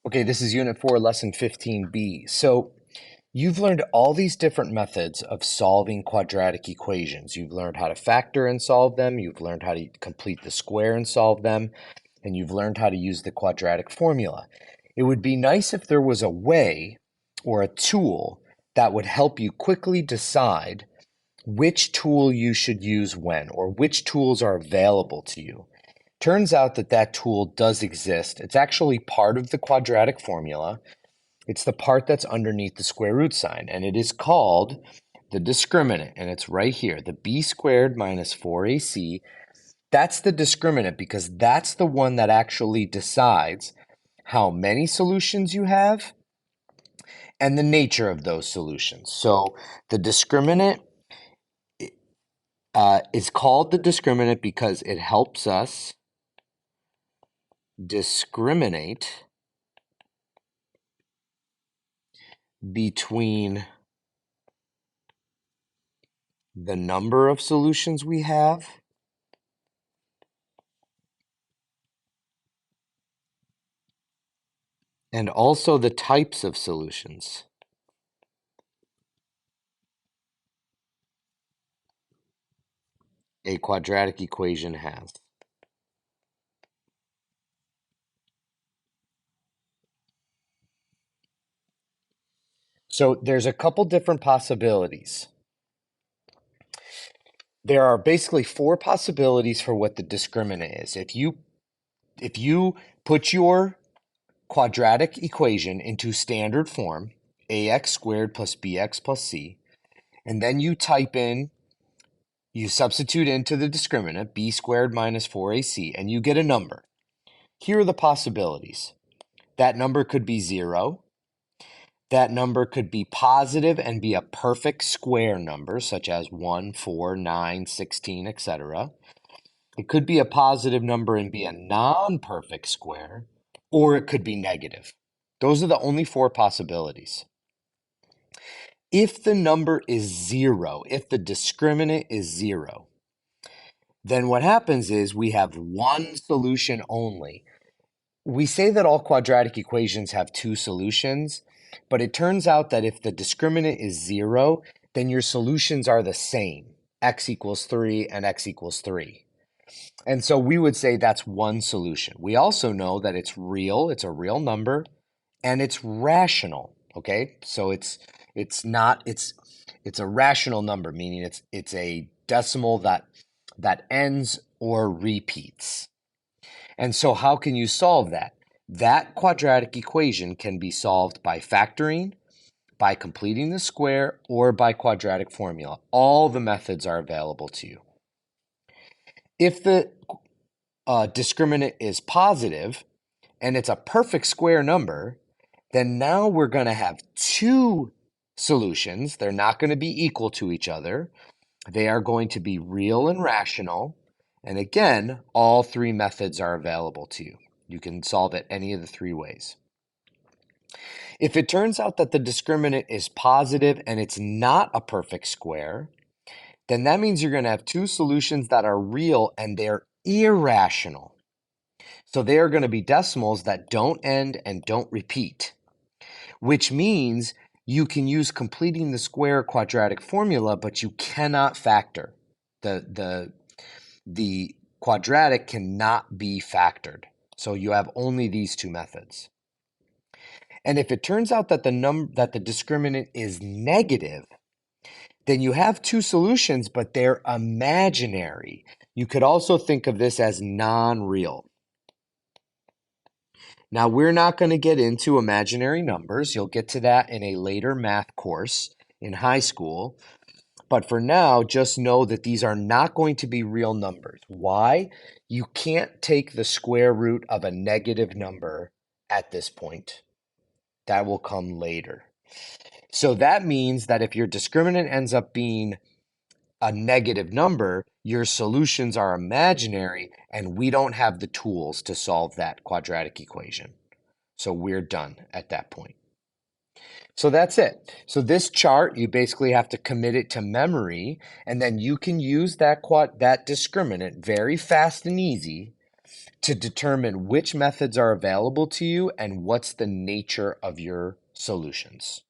Okay, this is Unit 4, Lesson 15b. So you've learned all these different methods of solving quadratic equations. You've learned how to factor and solve them. You've learned how to complete the square and solve them. And you've learned how to use the quadratic formula. It would be nice if there was a way or a tool that would help you quickly decide which tool you should use when, or which tools are available to you. Turns out that that tool does exist. It's actually part of the quadratic formula. It's the part that's underneath the square root sign, and it is called the discriminant, and it's right here, the b squared minus 4ac. That's the discriminant because that's the one that actually decides how many solutions you have and the nature of those solutions. So the discriminant is called the discriminant because it helps us discriminate between the number of solutions we have and also the types of solutions. A quadratic equation has. So there's a couple different possibilities. There are basically four possibilities for what the discriminant is. If you put your quadratic equation into standard form, ax squared plus bx plus c, and then you substitute into the discriminant, b squared minus 4ac, and you get a number. Here are the possibilities. That number could be 0. That number could be positive and be a perfect square number, such as 1, 4, 9, 16, etc. It could be a positive number and be a non-perfect square, or it could be negative. Those are the only four possibilities. If the number is 0, if the discriminant is 0, then what happens is we have one solution only. We say that all quadratic equations have two solutions, but it turns out that if the discriminant is 0, then your solutions are the same, x equals 3 and x equals 3. And so we would say that's one solution. We also know that it's real, it's a real number, and it's rational, okay? So it's a rational number, meaning it's a decimal that ends or repeats. And so how can you solve that? That quadratic equation can be solved by factoring, by completing the square, or by quadratic formula. All the methods are available to you. If the discriminant is positive and it's a perfect square number, then now we're going to have two solutions. They're not going to be equal to each other. They are going to be real and rational. And again, all three methods are available to you. You can solve it any of the three ways. If it turns out that the discriminant is positive and it's not a perfect square, then that means you're going to have two solutions that are real and they're irrational. So they are going to be decimals that don't end and don't repeat, which means you can use completing the square quadratic formula, but you cannot factor. The quadratic cannot be factored. So you have only these two methods. And if it turns out that the discriminant is negative, then you have two solutions, but they're imaginary. You could also think of this as non-real. Now, we're not going to get into imaginary numbers. You'll get to that in a later math course in high school. But for now, just know that these are not going to be real numbers. Why? You can't take the square root of a negative number at this point. That will come later. So that means that if your discriminant ends up being a negative number, your solutions are imaginary, and we don't have the tools to solve that quadratic equation. So we're done at that point. So that's it. So this chart, you basically have to commit it to memory, and then you can use that discriminant very fast and easy to determine which methods are available to you and what's the nature of your solutions.